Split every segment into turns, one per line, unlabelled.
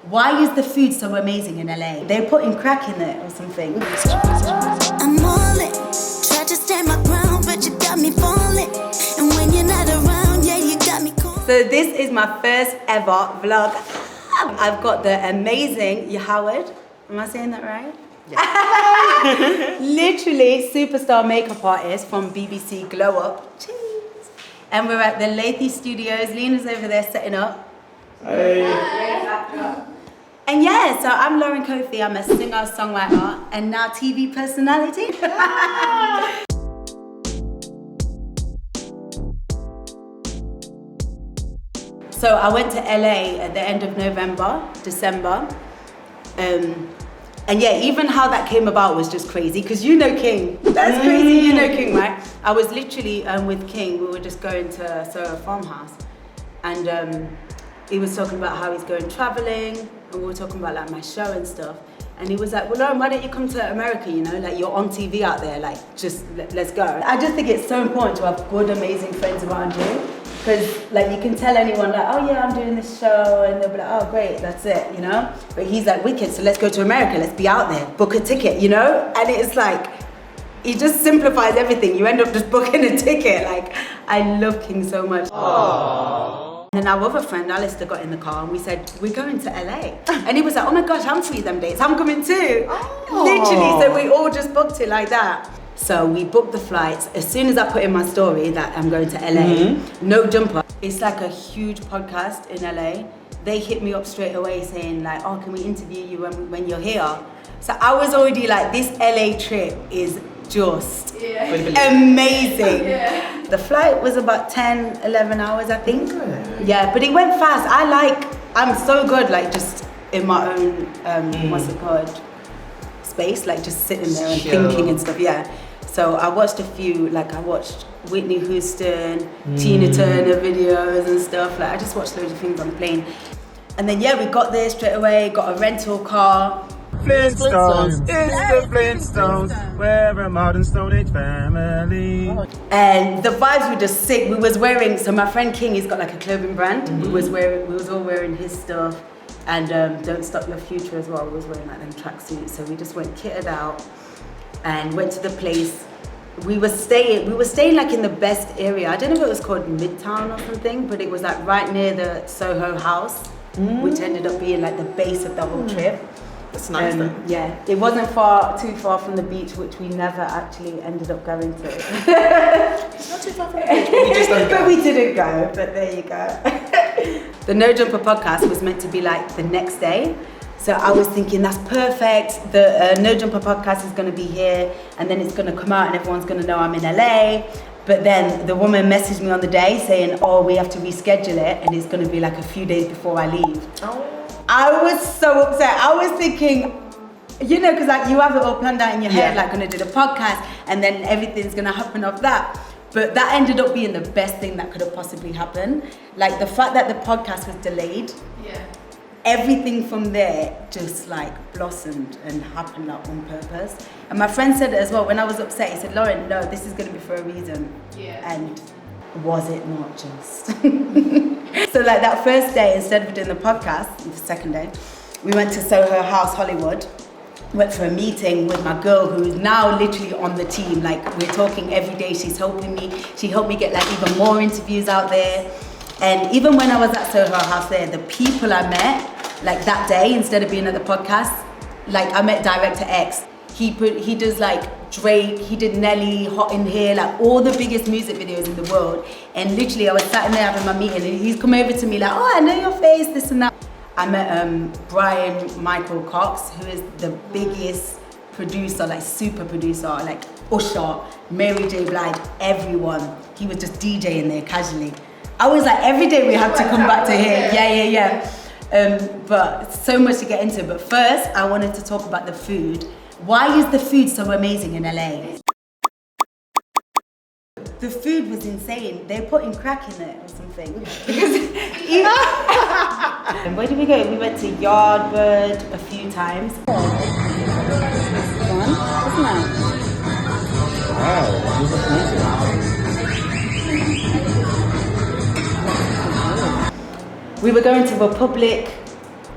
Why is the food so amazing in LA? They're putting crack in it or something.
I'm all in. Try to stand my ground, but you got me falling. And when you're not around, yeah, you got me calling.
So this is my first ever vlog. I've got the amazing Howard. Am I saying that right? Yeah. Literally superstar makeup artist from BBC Glow Up. Cheers. And we're at the Lathy Studios. Lena's over there setting up.
Hey.
And yeah, so I'm Lauren Cofie. I'm a singer, songwriter, and now TV personality. So I went to LA at the end of December. And yeah, even how that came about was just crazy, because you know King. That's crazy, you know King, right? I was literally with King, we were just going to Soho Farmhouse, and he was talking about how he's going traveling, and we were talking about like my show and stuff. And he was like, well, Lauren, why don't you come to America, you know? Like, you're on TV out there, like, just let's go. I just think it's so important to have good, amazing friends around you. Because, like, you can tell anyone, like, oh yeah, I'm doing this show, and they'll be like, oh great, that's it, you know? But he's like, wicked, so let's go to America, let's be out there, book a ticket, you know? And it's like, he just simplifies everything. You end up just booking a ticket. Like, I love King so much. Aww. And then our other friend, Alistair, got in the car and we said, we're going to LA. And he was like, oh my gosh, I'm free them dates, I'm coming too. Oh. Literally, so we all just booked it like that. So we booked the flights. As soon as I put in my story that I'm going to LA, No Jumper. It's like a huge podcast in LA. They hit me up straight away saying like, oh, can we interview you when you're here? So I was already like, this LA trip is just amazing. Yeah. The flight was about 10, 11 hours, I think. Yeah, but it went fast. I'm so good, like just in my own, what's it called? Space, like just sitting there and thinking and stuff, yeah. So I watched a few, like I watched Whitney Houston, Tina Turner videos and stuff. Like I just watched loads of things on the plane. And then yeah, we got there straight away, got a rental car.
Flintstones, it's the Flintstones, we're a modern Stone Age family.
And the vibes were just sick. We was wearing, so my friend King, he's got like a clothing brand. We was all wearing his stuff. And Don't Stop Your Future as well, we was wearing like them tracksuits. So we just went kitted out and went to the place. We were staying like in the best area. I don't know if it was called Midtown or something, but it was like right near the Soho House, which ended up being like the base of the whole trip.
That's nice though.
Yeah, it wasn't too far from the beach, which we never actually ended up going to.
It's not too far from the beach, but we just don't go.
But we didn't go, but there you go. The No Jumper podcast was meant to be like the next day. So I was thinking, that's perfect. The No Jumper podcast is going to be here, and then it's going to come out and everyone's going to know I'm in LA. But then the woman messaged me on the day saying, oh, we have to reschedule it, and it's going to be like a few days before I leave. Oh. I was so upset. I was thinking, you know, because like you have it all planned out in your head, like going to do the podcast, and then everything's going to happen off that. But that ended up being the best thing that could have possibly happened. Like the fact that the podcast was delayed, everything from there just like blossomed and happened like on purpose. And my friend said it as well, when I was upset, he said, Lauren, no, this is going to be for a reason. Yeah. And was it not just? So like that first day, instead of doing the podcast, the second day, we went to Soho House, Hollywood. Went for a meeting with my girl who's now literally on the team. Like we're talking every day, she's helping me. She helped me get like even more interviews out there. And even when I was at Soho House there, the people I met, like that day, instead of being at the podcast, like I met Director X. He does like Drake, he did Nelly, Hot in Here, like all the biggest music videos in the world. And literally I was sat in there having my meeting and he's come over to me like, oh, I know your face, this and that. I met Brian Michael Cox, who is the biggest producer, like super producer, like Usher, Mary J. Blige, everyone. He was just DJing there casually. I was like, every day we have to come back to him. Yeah. But so much to get into. But first, I wanted to talk about the food. Why is the food so amazing in LA? The food was insane. They're putting crack in it or something. And where did we go? We went to Yardbird a few times. We were going to Republic.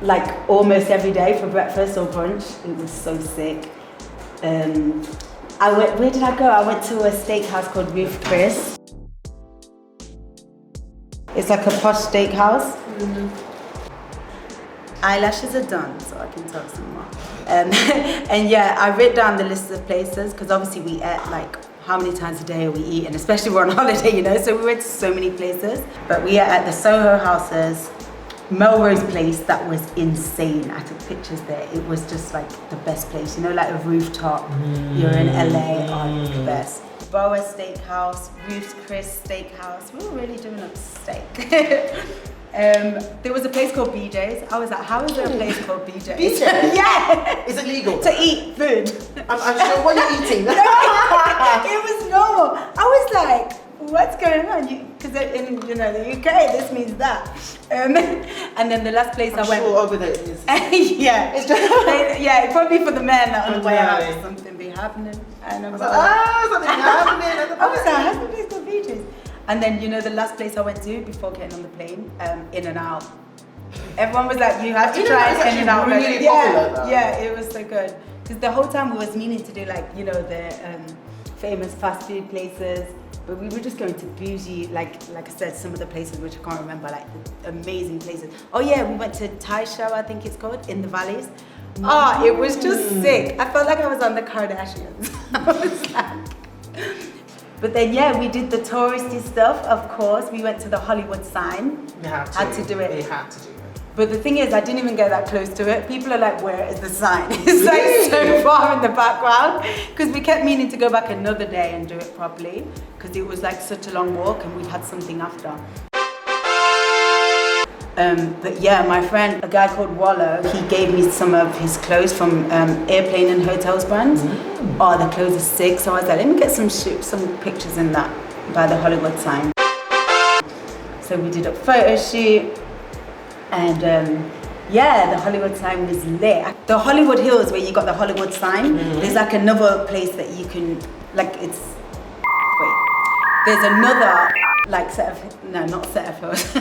like almost every day for breakfast or brunch. It was so sick. Where did I go? I went to a steakhouse called Ruth Chris. It's like a posh steakhouse. Eyelashes are done, so I can talk some more. And yeah, I wrote down the list of places because obviously we ate like how many times a day are we eating, especially we're on holiday, you know, so we went to so many places. But we ate at the Soho Houses, Melrose Place, that was insane. I took pictures there. It was just like the best place, you know, like a rooftop. You're in LA, oh, it was the best. Boa Steakhouse, Ruth's Chris Steakhouse. We were really doing up steak. There was a place called BJ's. I was like, how is there a place called BJ's?
BJ's?
Yeah.
Is it legal?
To eat food.
I'm sure. What are you eating?
It was normal. I was like, what's going on? Because in the UK, this means that. And then the last place I went.
Sure over there is.
Yeah.
It's just
yeah, probably for the men that on the way out or something be happening. And I was like,
something happening.
I was like, how's the place called BJ's? And then, the last place I went to before getting on the plane, In-N-Out. Everyone was like, you have to try In-N-Out.
Really popular,
yeah, it was so good. Because the whole time we was meaning to do like, the famous fast food places, but we were just going to bougie, like I said, some of the places which I can't remember, like amazing places. Oh yeah, we went to Thai Show, I think it's called, in the valleys. Oh, it was just sick. I felt like I was on the Kardashians. I was like... But then, yeah, we did the touristy stuff, of course. We went to the Hollywood sign.
You had
to do it.
They had to do it.
But the thing is, I didn't even get that close to it. People are like, where is the sign? It's like so far in the background. Because we kept meaning to go back another day and do it properly. Because it was like such a long walk and we had something after. But yeah, my friend, a guy called Wallow, he gave me some of his clothes from Airplane and Hotels brands. Oh, the clothes are sick. So I was like, let me get some pictures in that by the Hollywood sign. So we did a photo shoot and yeah, the Hollywood sign was lit. The Hollywood Hills where you got the Hollywood sign, there's like another place that you can, like there's another like set of hills.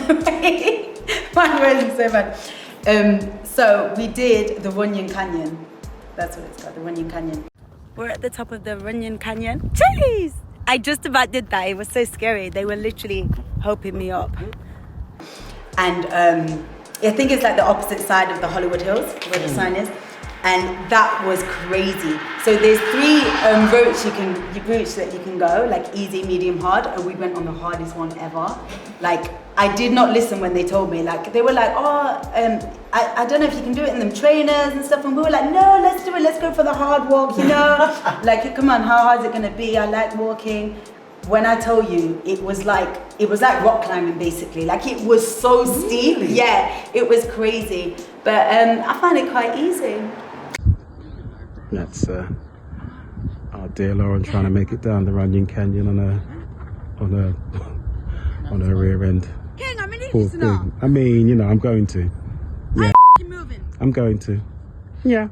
My words are so bad. So we did the Runyon Canyon. That's what it's called, the Runyon Canyon. We're at the top of the Runyon Canyon. Jeez! I just about did that. It was so scary. They were literally helping me up. And I think it's like the opposite side of the Hollywood Hills where the sign is. And that was crazy. So there's 3 routes that you can go, like easy, medium, hard, and we went on the hardest one ever. Like, I did not listen when they told me. Like, they were like, I don't know if you can do it in them trainers and stuff, and we were like, no, let's do it, let's go for the hard walk, Like, come on, how hard is it gonna be? I like walking. When I tell you, it was like rock climbing basically. Like, it was so steep. Yeah, it was crazy. But I found it quite easy.
That's our dear Lauren trying to make it down the Runyon Canyon on her rear end.
King, I'm in
Poor thing. I mean, I'm going to. Yeah.
moving.
I'm going to. Yeah.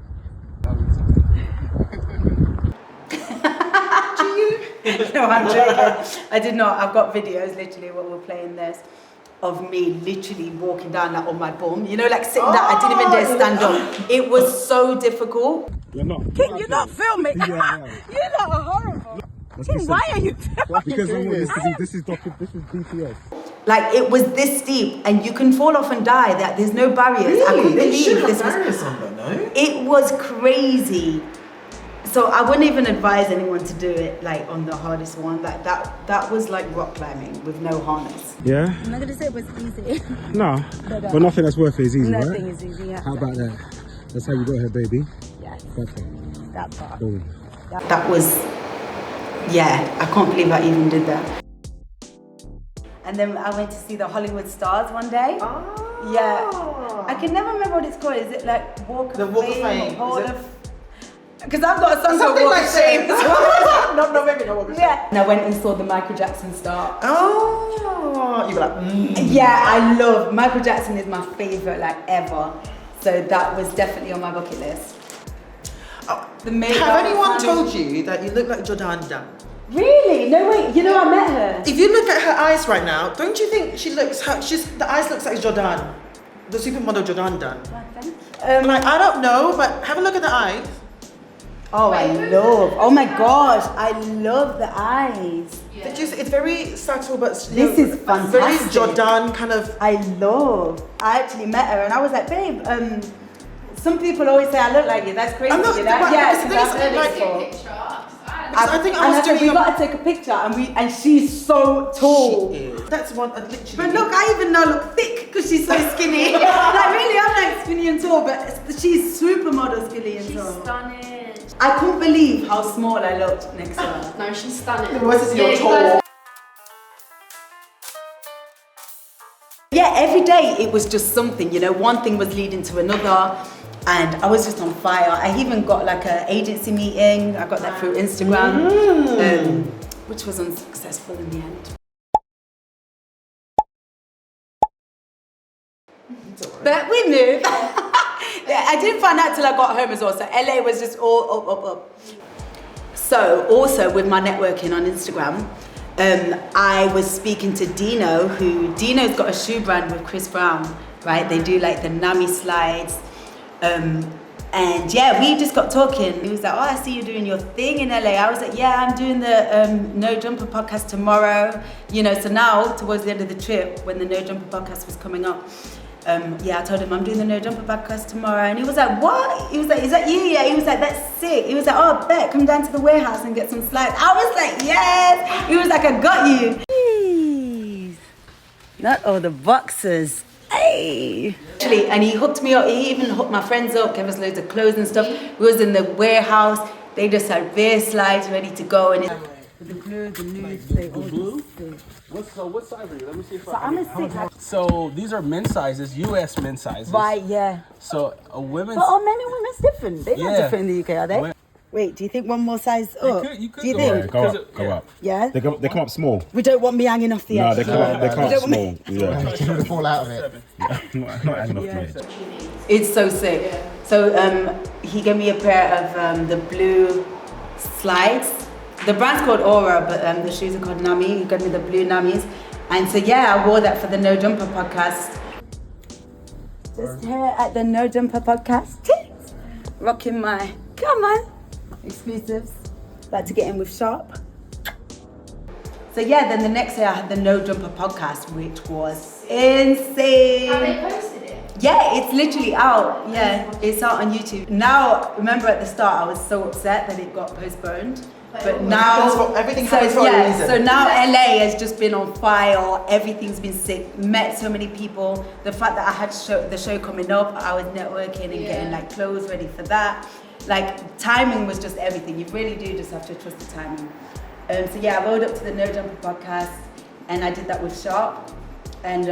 No, I'm joking. I did not. I've got videos literally what we're playing this of me literally walking down that on my bum. Like sitting down. I didn't even dare stand up. It was so difficult.
You're not.
King, you're not filming.
Yeah.
You're not horrible. King, why are you filming?
Because this is BTS.
Like, it was this steep and you can fall off and die. That there's no barriers.
Really?
I couldn't
They
believe
should have
this
barriers on there, no?
It was crazy. So I wouldn't even advise anyone to do it like on the hardest one. Like that was like rock climbing with no harness.
Yeah?
I'm not gonna say it was easy.
No. But nothing that's worth it is easy,
Nothing
right?
is easy. Yeah.
How about that? That's how you got her baby?
Yes.
Perfect.
That part.
Boom.
That was, yeah, I can't believe I even did that. And then I went to see the Hollywood Stars one day.
Oh.
Yeah. I can never remember what it's called. Is it like Walk of Fame?
Hall
of... Because I've got a song called
Something
Walk
like
of Fame.
No, maybe not Walk of Fame.
Yeah. And I went and saw the Michael Jackson start.
Oh. You were like,
Yeah, I love Michael Jackson is my favorite like ever. So that was definitely on my bucket list.
Have anyone told you that you look like Jordana?
Really? No way. I met her.
If you look at her eyes right now, don't you think she looks? The eyes looks like Jordan, the supermodel Jordan.
Well, thank
Like, I don't know, but have a look at the eyes.
Oh, I love. Oh my gosh, I love the eyes.
Yeah. It's very subtle, but
This is fantastic.
Very Jordan kind of.
I love. I actually met her and I was like, babe, some people always say I look like you. That's crazy.
I'm not-
you know?
but
Yeah,
the thing
because
is,
I've heard
like-
it before.
I think I
And
was
I said,
doing.
we got to take a picture, and she's so tall.
She is. That's one. Literally.
But look, I even now look thick because she's so skinny. Like really, I'm like skinny and tall, but she's supermodel skinny and tall.
She's stunning.
I couldn't believe how small I looked next to her.
No, she's stunning.
The worst is you're
you
tall.
guys-
Yeah, every day it was just something, you know, one thing was leading to another and I was just on fire. I even got like an agency meeting, I got that through Instagram, which was unsuccessful in the end. But we moved. Yeah, I didn't find out till I got home as well, so LA was just all up. So also with my networking on Instagram, I was speaking to Dino's got a shoe brand with Chris Brown, right? They do like the Nami slides. And yeah, we just got talking. He was like, oh, I see you doing your thing in LA. I was like, yeah, I'm doing the No Jumper podcast tomorrow. You know, so now towards the end of the trip, when the No Jumper podcast was coming up, I told him I'm doing the No Jumper podcast tomorrow. And he was like, what? He was like, is that you? Yeah. He was like, that's sick. He was like, oh, bet, come down to the warehouse and get some slides. I was like, yes. He was like, I got you. Jeez. Not all the boxes. Hey. Actually, and he hooked me up. He even hooked my friends up, gave us loads of clothes and stuff. We was in the warehouse. They just had beer slides ready to go. And the blue, the nude, they all
Blue? What size are you? Let me see if
So I'm a 6.
So these are men's sizes, US men's sizes.
Right, yeah.
So a women's.
But are men and women's different? They're not
Yeah.
different in the UK, are they?
Well-
Wait, do you think one more size up?
You could
do you
go
think?
up.
Yeah, go up,
Because
go up.
Yeah?
They come up small.
We don't want me hanging off the
No,
edge.
they come up small. Yeah.
to fall out of it.
not hanging off me.
It's so sick. So he gave me a pair of the blue slides. The brand's called Aura, but the shoes are called Nami. He got me the blue Namis. And so yeah, I wore that for the No Jumper podcast. Just here at the No Jumper podcast. Rocking my, come on, exclusives. About to get in with Sharp. So yeah, then the next day I had the No Jumper podcast, which was insane.
Have they posted it?
Yeah, it's literally out. Yeah, it's out on YouTube. Now, remember at the start I was so upset that it got postponed. But now,
Everything happens for a reason.
so now LA has just been on fire. Everything's been sick. Met so many people. The fact that I had the show coming up, I was networking and getting like clothes ready for that. Like timing was just everything. You really do just have to trust the timing. So yeah, I rolled up to the No Jumper podcast, and I did that with Sharp. And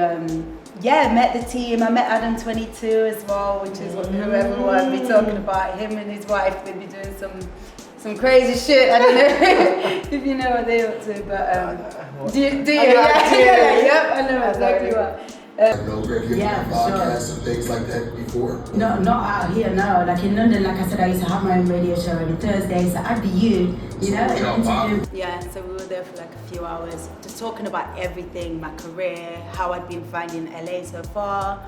met the team. I met Adam 22 as well, which is what whoever I'd be talking about. Him and his wife, they'd be doing some crazy shit. I don't know if you know what they're up to, but do you? Yep, I know exactly what.
Yeah, podcasts and things like that before?
No, not out here, no. Like in London, like I said, I used to have my own radio show every Thursday, so I'd be you know, and interview. Yeah, so we were there for like a few hours, just talking about everything, my career, how I'd been finding LA so far.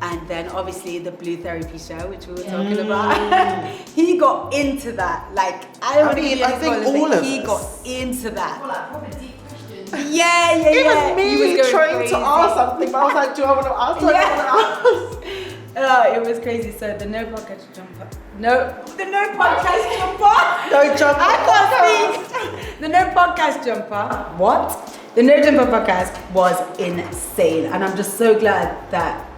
And then obviously the Blue Therapy show, which we were talking about. He got into that. Like, I don't
think all of
he
us.
got into that.
Well, like proper deep questions.
Yeah.
Even
He was
me
going
trying
crazy.
to ask something, but I was like, do I want to ask? Do I want to ask?
Oh, it was crazy. So the No Podcast Jumper. No Podcast Jumper.
No jump.
I can't speak. The No Podcast Jumper. What? The No Jumper podcast was insane, and I'm just so glad that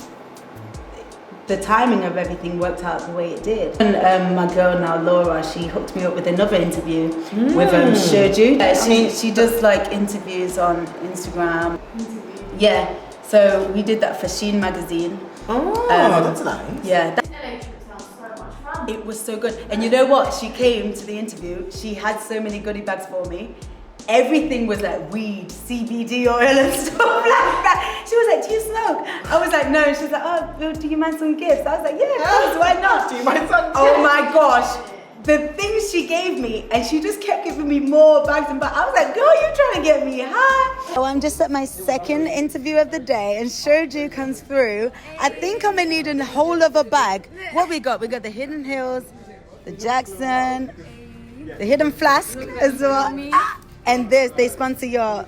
the timing of everything worked out the way it did. And my girl now, Laura, she hooked me up with another interview with Shoju. She does like interviews on Instagram. Yeah, so we did that for Sheen magazine.
Oh, that's nice.
Yeah.
LA trip sounds so much fun.
It was so good. And you know what? She came to the interview. She had so many goodie bags for me. Everything was like weed, CBD oil and stuff like that. She was like, do you smoke? I was like, no. She was like, oh, well, do you mind some gifts? I was like, yeah, of course, why not?
Do you mind some
Oh my gosh. the things she gave me, and she just kept giving me more bags and bags. I was like, girl, you're trying to get me high. So I'm just at my second interview of the day, and Shoju comes through. I think I'm gonna need a whole other bag. What we got? We got the Hidden Hills, the Jackson, the Hidden Flask as well. And this, they sponsor your...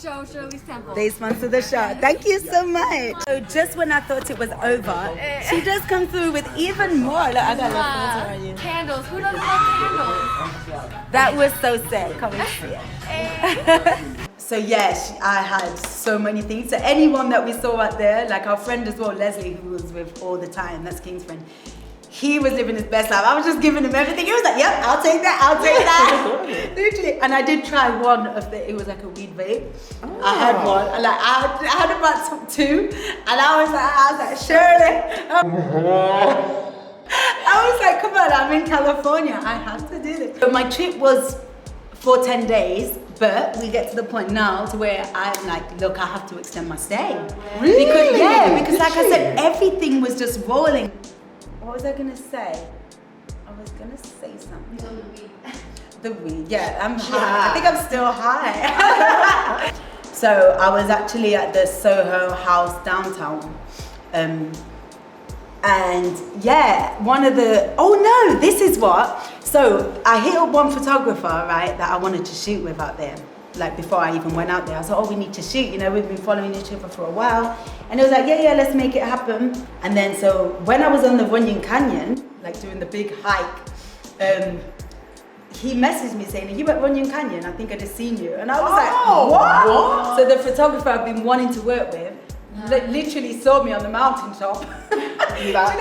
Shirley's Temple.
They sponsor the show. Thank you so much. So just when I thought it was over, she just come through with even more. Look, I got a photo of you.
Candles. Who doesn't love candles?
That was so sick. Come and see it. So yes, I had so many things. So anyone that we saw out there, like our friend as well, Leslie, who was with all the time, that's King's friend. He was living his best life. I was just giving him everything. He was like, yep, I'll take that, I'll take that. Literally. And I did try one of the, it was like a weed vape. Oh. I had one. Like I had about two. And I was like, Shirley. I was like, come on, I'm in California. I have to do this. But my trip was for 10 days. But we get to the point now to where I'm like, look, I have to extend my stay.
Really?
Because like I said, everything was just rolling. What was I gonna say? I was gonna say something. The weed, yeah, I'm high. I think I'm still high. So I was actually at the Soho House downtown. And yeah, one of the, oh no, this is what. So I hit up one photographer, right, that I wanted to shoot with out there. Like before I even went out there, I was like, oh, we need to shoot, you know, we've been following each other for a while. And it was like, yeah, let's make it happen. And then so when I was on the Runyon Canyon, like doing the big hike, he messaged me saying, are you at Runyon Canyon? I think I just seen you. And I was like, what? So the photographer I've been wanting to work with, literally saw me on the mountaintop. Do you know what I mean? Like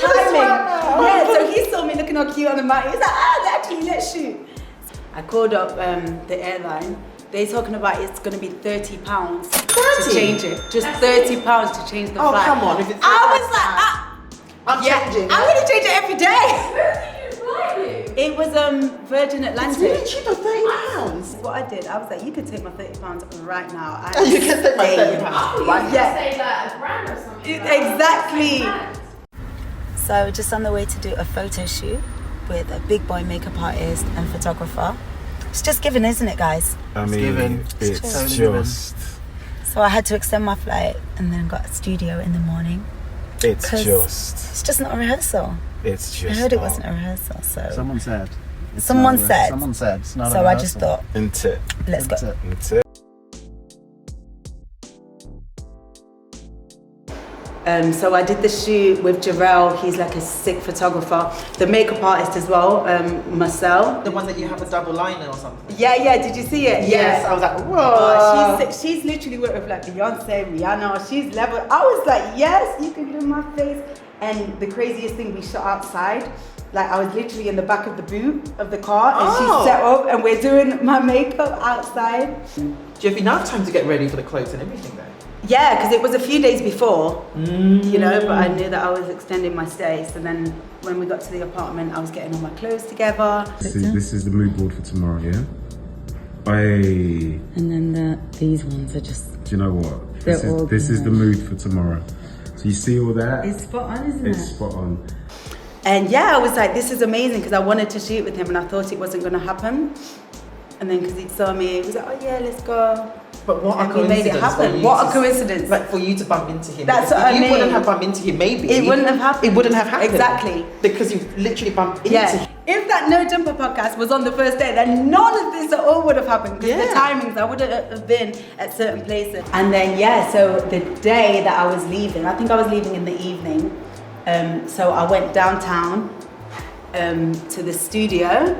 timing. Yeah, so he saw me looking all cute on the mountain. He's like, actually, let's shoot. I called up the airline. They're talking about it's going to be £30 to change it. Just £30 to change the flight.
Oh, come on. If it's
I was like,
I'm changing.
I'm going to change it every day.
Where did you fly to?
It was Virgin Atlantic.
It's really cheap at £30.
What I did, I was like, you could take my £30 right now.
You can take my £30.
Yeah. Say that a brand or something.
Exactly. So just on the way to do a photo shoot with a big boy makeup artist and photographer. It's just given, isn't it, guys?
I mean, it's just.
So I had to extend my flight and then got a studio in the morning.
It's just.
It's just not a rehearsal.
It's just.
I heard it wasn't a rehearsal, so.
Someone said.
Someone said.
Someone said. It's not
so I just thought,
Into.
let's go.
Into.
So I did the shoot with Jarrell. He's like a sick photographer. The makeup artist as well, Marcel.
The one that you have a double liner or something.
Yeah. Did you see it?
Yes. I was like, whoa.
Oh, she's sick. She's literally worked with like Beyonce, Rihanna. She's level. I was like, yes, you can do my face. And the craziest thing, we shot outside. Like I was literally in the back of the boot of the car, and she set up, and we're doing my makeup outside.
Do you have enough time to get ready for the clothes and everything though?
Yeah, because it was a few days before, you know, but I knew that I was extending my stay. So then when we got to the apartment, I was getting all my clothes together.
This is the mood board for tomorrow, yeah?
And then these ones are just...
Do you know what?
They're
This is the mood for tomorrow. So you see all that?
It's spot on, isn't it?
It's spot on.
And yeah, I was like, this is amazing, because I wanted to shoot with him and I thought it wasn't going to happen. And then because he saw me, he was like, oh yeah, let's go.
But what
and
a coincidence.
we made it happen. What a coincidence.
Like for you to bump into him.
That's what
I mean. If you
mean.
wouldn't have bumped into him, maybe.
It wouldn't have happened.
It wouldn't have happened.
Exactly.
Because you literally bumped into him.
If that No Jumper podcast was on the first day, then none of this at all would have happened. Because the timings, I wouldn't have been at certain places. And then, so the day that I was leaving, I think I was leaving in the evening. So I went downtown to the studio.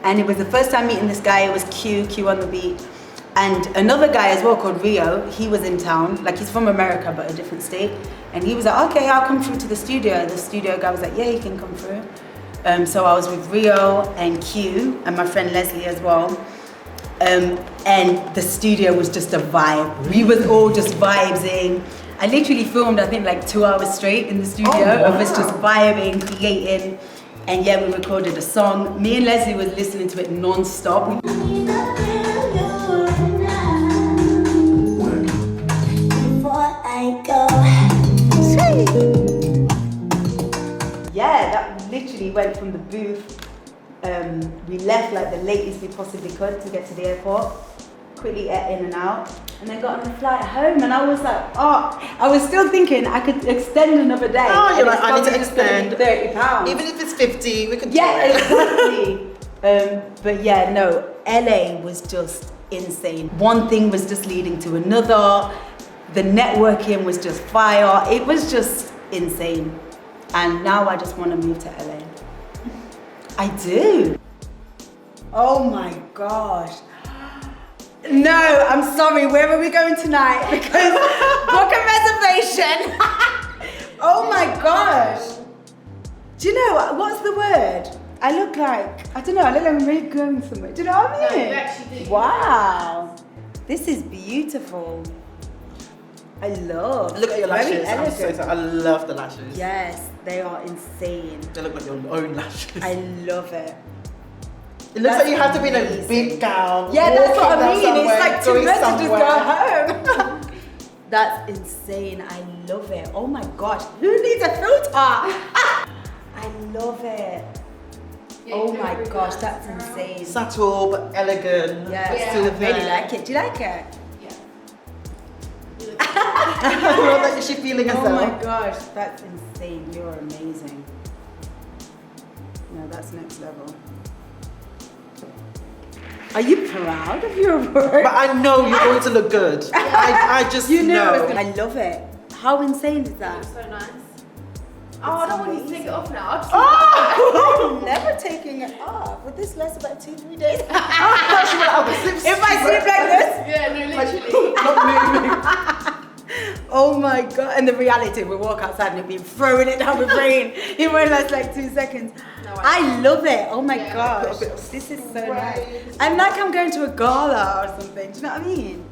And it was the first time meeting this guy. It was Q on the beat. And another guy as well called Rio, he was in town. Like he's from America, but a different state. And he was like, okay, I'll come through to the studio. The studio guy was like, yeah, you can come through. So I was with Rio and Q and my friend Leslie as well. And the studio was just a vibe. We was all just vibing. I literally filmed, I think like 2 hours straight in the studio of us just vibing, creating. And yeah, we recorded a song. Me and Leslie were listening to it non-stop. Yeah, that literally went from the booth We left like the latest we possibly could to get to the airport. Quickly ate in and out, and then got on the flight home. And I was like, oh, I was still thinking I could extend another day.
Oh, you're
and
like,
it's
I need to
probably just gonna be
extend.
£30.
Even if it's 50, we could do
Yeah,
it.
exactly. But yeah, no, LA was just insane. One thing was just leading to another. The networking was just fire. It was just insane. And now I just want to move to LA. I do. Oh my gosh. No, I'm sorry. Where are we going tonight? Because book a reservation. Oh my gosh. Do you know what's the word? I look like I look like I'm really going somewhere. Do you know what I mean?
No, you actually do.
Wow. This is beautiful. I love.
Look at your
Very
lashes. I'm so
elegant.
sorry. I love the lashes.
Yes, they are insane.
They look like your own lashes.
I love it.
It looks like you have to be in a
amazing.
big gown.
Yeah, that's what
walking
I
down
mean. It's
somewhere,
like too
going
much to just
somewhere.
go home. That's insane. I love it. Oh my gosh. Who needs a filter? I love it.
Yeah,
Oh
you
my
can
gosh,
relax
that's
around.
insane.
Subtle but elegant.
Yeah,
Yeah.
I really like it. Do you like it?
Yeah.
I love that she's feeling herself.
Oh my gosh, that's insane. You're amazing. No, that's next level. Are you proud of your work?
But I know you're going to look good. I just
You know.
know.
I love it. How insane is that?
So nice. Oh, I don't want you to take it off now. I'll just
I'm never taking it off. Would this last about 2-3 days?
She went out the slip
If I sleep like this?
Yeah, no, literally.
not moving.
Oh my god. And the reality, we walk outside and it'd be throwing it down the brain. It won't last like 2 seconds.
No,
I love it. Oh my
Yeah.
gosh.
Put a bit of
This is so
spray.
nice. I'm like I'm going to a gala or something. Do you know what I mean?